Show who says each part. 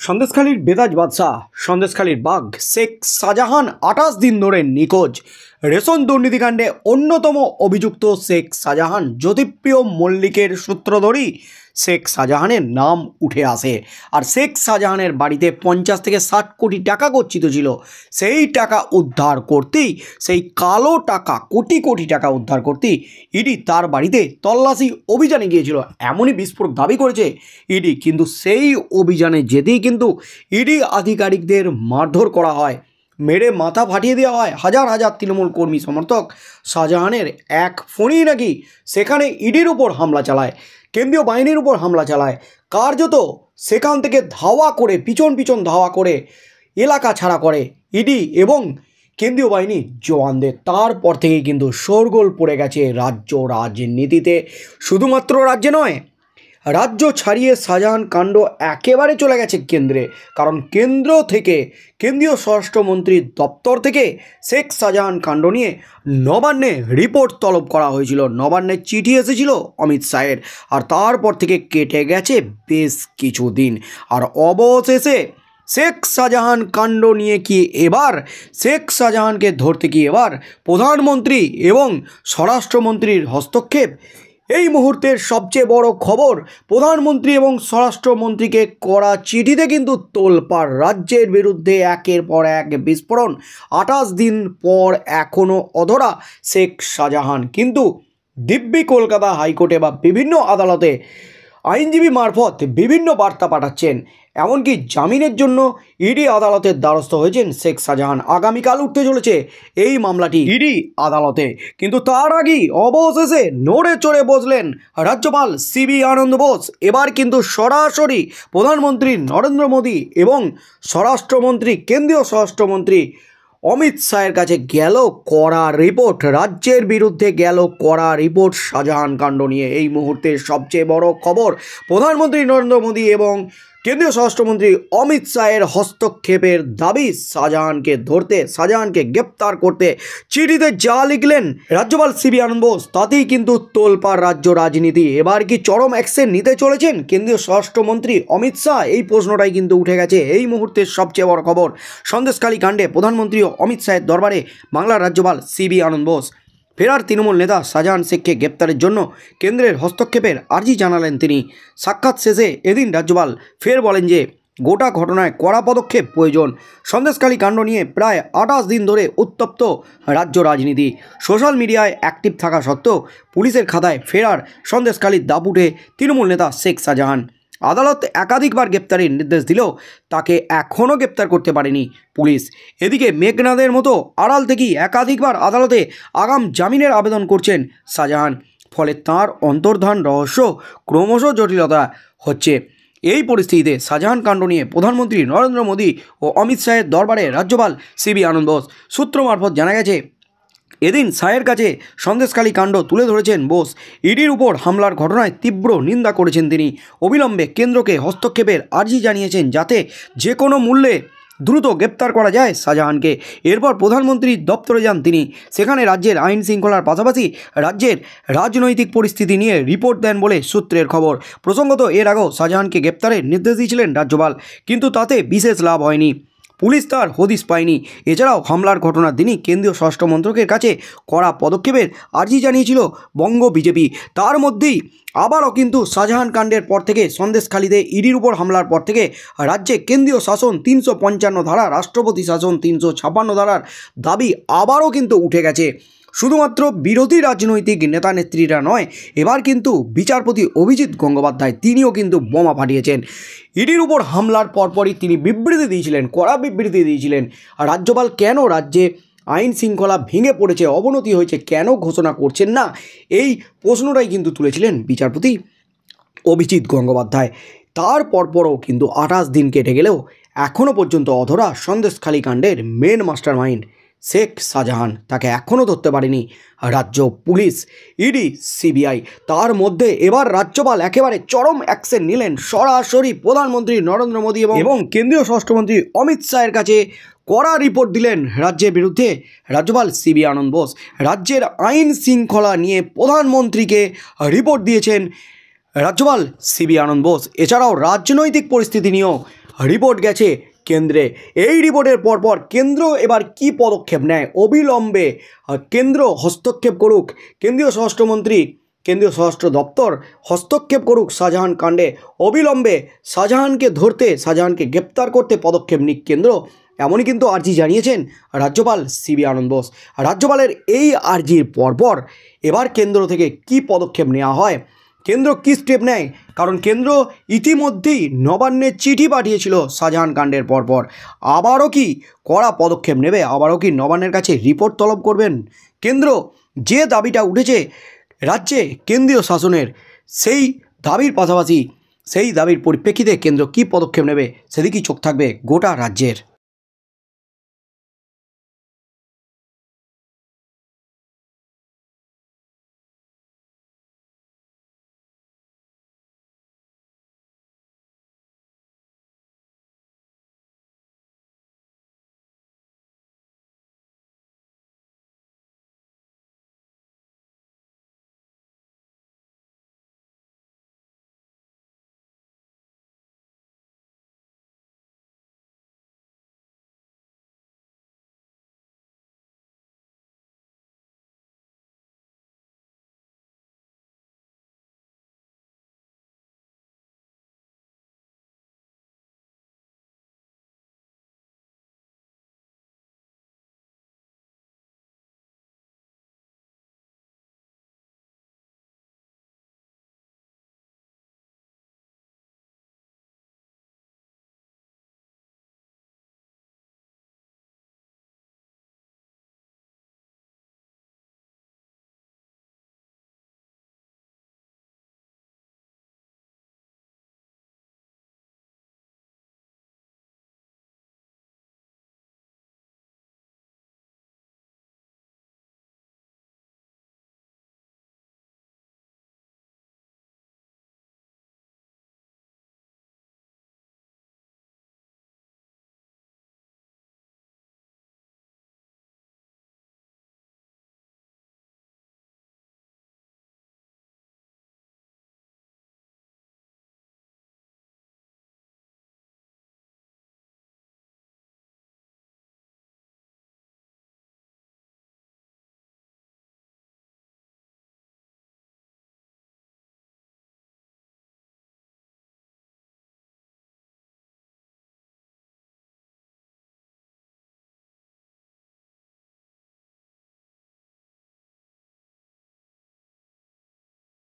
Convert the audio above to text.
Speaker 1: সন্দেশখালীর বেতাজ বাদশাহ সন্দেশখালীর বাঘ শেখ শাহজাহান ২৮ দিন ধরে নিখোঁজ। রেশন দুর্নীতিকাণ্ডে অন্যতম অভিযুক্ত শেখ শাহজাহান জ্যোতিপ্রিয় মল্লিকের সূত্র ধরেই শেখ শাহজাহানের নাম উঠে আসে। আর শেখ শাহজাহানের বাড়িতে ৫০ থেকে ৬০ কোটি টাকা গচ্ছিত ছিল। সেই টাকা উদ্ধার করতেই, সেই কালো টাকা কোটি কোটি টাকা উদ্ধার করতেই ইডি তার বাড়িতে তল্লাশি অভিযানে গিয়েছিল, এমনই বিস্ফোরক দাবি করেছে ইডি। কিন্তু সেই অভিযানে যেতেই কিন্তু ইডি আধিকারিকদের মারধর করা হয়, মেরে মাথা ফাটিয়ে দেওয়া হয়। হাজার হাজার তৃণমূল কর্মী সমর্থক শাহজাহানের এক ফোনেই নাকি সেখানে ইডির উপর হামলা চালায়, কেন্দ্রীয় বাহিনীর উপর হামলা চালায়। কার্যত সেখান থেকে ধাওয়া করে, পিছন পিছন ধাওয়া করে এলাকা ছাড়া করে ইডি এবং কেন্দ্রীয় বাহিনী জওয়ানদের। তারপর থেকে কিন্তু শোরগোল পড়ে গেছে রাজ্য রাজনীতিতে। শুধুমাত্র রাজ্যে নয়, রাজ্য ছাড়িয়ে শাহজাহান কাণ্ড একেবারে চলে গেছে কেন্দ্রে। কারণ কেন্দ্র থেকে, কেন্দ্রীয় স্বরাষ্ট্রমন্ত্রীর দপ্তর থেকে শেখ শাহজাহান কাণ্ড নিয়ে নবান্নে রিপোর্ট তলব করা হয়েছিল, নবান্নের চিঠি এসেছিল অমিত শাহের। আর তারপর থেকে কেটে গেছে বেশ কিছুদিন। আর অবশেষে শেখ শাহজাহান কাণ্ড নিয়ে কি এবার শেখ শাহজাহানকে ধরতে কি এবার প্রধানমন্ত্রী এবং স্বরাষ্ট্রমন্ত্রীর হস্তক্ষেপ? এই মুহূর্তের সবচেয়ে বড় খবর, প্রধানমন্ত্রী এবং স্বরাষ্ট্রমন্ত্রীকে করা চিঠিতে কিন্তু তোলপাড়। রাজ্যের বিরুদ্ধে একের পর এক বিস্ফোরণ। ২৮ দিন পর এখনও অধরা শেখ শাহজাহান। কিন্তু দিব্যি কলকাতা হাইকোর্টে বা বিভিন্ন আদালতে আইনজীবী মারফত বিভিন্ন বার্তা পাঠাচ্ছেন। এমনকি জামিনের জন্য ইডি আদালতের দ্বারস্থ হয়েছেন শেখ শাহজাহান। আগামীকাল উঠতে চলেছে এই মামলাটি ইডি আদালতে। কিন্তু তার আগেই অবশেষে নড়ে চড়ে বসলেন রাজ্যপাল সিবি আনন্দ বোস। এবার কিন্তু সরাসরি প্রধানমন্ত্রী নরেন্দ্র মোদী এবং স্বরাষ্ট্রমন্ত্রী, কেন্দ্রীয় স্বরাষ্ট্রমন্ত্রী অমিত শাহের কাছে গেল কড়া রিপোর্ট। রাজ্যের বিরুদ্ধে গেল কড়া রিপোর্ট শাহজাহান কাণ্ড নিয়ে। এই মুহূর্তের সবচেয়ে বড় খবর, প্রধানমন্ত্রী নরেন্দ্র মোদী এবং কেন্দ্রীয় স্বরাষ্ট্রমন্ত্রী অমিত শাহের হস্তক্ষেপের দাবি। শাহজাহানকে ধরতে, শাহজাহানকে গ্রেপ্তার করতে চিঠিতে যা লিখলেন রাজ্যপাল সিবি আনন্দ বোস, তাতেই কিন্তু তোলপাড় রাজ্য রাজনীতি। এবার কি চরম অ্যাকশন নিতে চলেছেন কেন্দ্রীয় স্বরাষ্ট্রমন্ত্রী অমিত শাহ? এই প্রশ্নটাই কিন্তু উঠে গেছে। এই মুহূর্তের সবচেয়ে বড় খবর, সন্দেশখালী কাণ্ডে প্রধানমন্ত্রী অমিত শাহের দরবারে বাংলার রাজ্যপাল সিবি আনন্দ বোস। ফেরার তৃণমূল নেতা শাহজাহান শেখকে গ্রেপ্তারের জন্য কেন্দ্রের হস্তক্ষেপের আর্জি জানালেন তিনি। সাক্ষাৎ শেষে এদিন রাজ্যপাল ফের বলেন যে গোটা ঘটনায় কড়া পদক্ষেপ প্রয়োজন। সন্দেশখালী কাণ্ড নিয়ে প্রায় ২৮ দিন ধরে উত্তপ্ত রাজ্য রাজনীতি। সোশ্যাল মিডিয়ায় অ্যাক্টিভ থাকা সত্ত্বেও পুলিশের খাতায় ফেরার সন্দেশখালীর দাপুটে তৃণমূল নেতা শেখ শাহজাহান। আদালত একাধিকবার গ্রেপ্তারের নির্দেশ দিলেও তাকে এখনও গ্রেপ্তার করতে পারেনি পুলিশ। এদিকে মেঘনাদের মতো আড়াল থেকেই একাধিকবার আদালতে আগাম জামিনের আবেদন করছেন শাহজাহান। ফলে তাঁর অন্তর্ধান রহস্য ক্রমশ জটিলতা হচ্ছে। এই পরিস্থিতিতে শাহজাহান কাণ্ড নিয়ে প্রধানমন্ত্রী নরেন্দ্র মোদী ও অমিত শাহের দরবারে রাজ্যপাল সিবি আনন্দ বোস। সূত্র মারফত জানা গেছে, এদিন শাহের কাছে সন্দেশখালী কাণ্ড তুলে ধরেছেন বোস। ইডির উপর হামলার ঘটনায় তীব্র নিন্দা করেছেন তিনি। অবিলম্বে কেন্দ্রকে হস্তক্ষেপের আর্জি জানিয়েছেন যাতে যে কোনো মূল্যে দ্রুত গ্রেপ্তার করা যায় শাহজাহানকে। এরপর প্রধানমন্ত্রীর দপ্তরে যান তিনি। সেখানে রাজ্যের আইন শৃঙ্খলার পাশাপাশি রাজ্যের রাজনৈতিক পরিস্থিতি নিয়ে রিপোর্ট দেন বলে সূত্রের খবর। প্রসঙ্গত, এর আগেও শাহজাহানকে গ্রেপ্তারের নির্দেশ দিয়েছিলেন রাজ্যপাল, কিন্তু তাতে বিশেষ লাভ হয়নি। পুলিশ তার হদিশ পায়নি। এছাড়াও হামলার ঘটনার দিনই কেন্দ্রীয় স্বরাষ্ট্র মন্ত্রকের কাছে কড়া পদক্ষেপের আর্জি জানিয়েছিল বঙ্গ বিজেপি। তার মধ্যেই আবারও কিন্তু শাহজাহান কাণ্ডের পর থেকে, সন্দেশখালীতে ইডির উপর হামলার পর থেকে রাজ্যে কেন্দ্রীয় শাসন ৩৫৫ ধারা, রাষ্ট্রপতি শাসন ৩৫৬ ধারার দাবি আবারও কিন্তু উঠে গেছে। শুধুমাত্র বিরোধী রাজনৈতিক নেতা নেত্রীরা নয়, এবার কিন্তু বিচারপতি অভিজিৎ গঙ্গোপাধ্যায় তিনিও কিন্তু বোমা ফাটিয়েছেন। ইডির উপর হামলার পরপরই তিনি বিবৃতি দিয়েছিলেন, কড়া বিবৃতি দিয়েছিলেন। আর রাজ্যপাল কেন রাজ্যে আইন শৃঙ্খলা ভেঙে পড়েছে, অবনতি হয়েছে, কেন ঘোষণা করছেন না, এই প্রশ্নটাই কিন্তু তুলেছিলেন বিচারপতি অভিজিৎ গঙ্গোপাধ্যায়। তার পরপরও কিন্তু ২৮ দিন কেটে গেলেও এখনও পর্যন্ত অধরা সন্দেশখালী কাণ্ডের main master mind Sheikh Shahjahan. তাকে এখনও ধরতে পারেনি রাজ্য পুলিশ, ইডি, সিবিআই। তার মধ্যে এবার রাজ্যপাল একেবারে চরম অ্যাকশন নিলেন। সরাসরি প্রধানমন্ত্রী নরেন্দ্র মোদী এবং কেন্দ্রীয় স্বরাষ্ট্রমন্ত্রী অমিত শাহের কাছে কড়া রিপোর্ট দিলেন রাজ্যের বিরুদ্ধে রাজ্যপাল সিবি আনন্দ বোস। রাজ্যের আইন শৃঙ্খলা নিয়ে প্রধানমন্ত্রীকে রিপোর্ট দিয়েছেন রাজ্যপাল সিবি আনন্দ বোস। এছাড়াও রাজনৈতিক পরিস্থিতি নিয়েও রিপোর্ট গেছে কেন্দ্রে। এই রিপোর্টের পরপর কেন্দ্র এবার কি পদক্ষেপ নেয়? অবিলম্বে কেন্দ্র হস্তক্ষেপ করুক, কেন্দ্রীয় স্বরাষ্ট্রমন্ত্রী, কেন্দ্রীয় স্বরাষ্ট্র দপ্তর হস্তক্ষেপ করুক শাহজাহান কাণ্ডে। অবিলম্বে শাহজাহানকে ধরতে, শাহজাহানকে গ্রেপ্তার করতে পদক্ষেপ নিক কেন্দ্র, এমনই কিন্তু আর্জি জানিয়েছেন রাজ্যপাল সিবি আনন্দ বোস। রাজ্যপালের এই আর্জির পরপর এবার কেন্দ্র থেকে কি পদক্ষেপ নেওয়া হয়, কেন্দ্র কী স্টেপ নেয়? কারণ কেন্দ্র ইতিমধ্যেই নবান্নে চিঠি পাঠিয়েছিল শাহজাহান কাণ্ডের পরপর। আবারও কি কড়া পদক্ষেপ নেবে? আবারও কি নবান্নের কাছে রিপোর্ট তলব করবেন কেন্দ্র? যে দাবিটা উঠেছে রাজ্যে কেন্দ্রীয় শাসনের, সেই দাবির পাশাপাশি সেই দাবির পরিপ্রেক্ষিতে কেন্দ্র কী পদক্ষেপ নেবে সেদিকেই চোখ থাকবে গোটা রাজ্যের।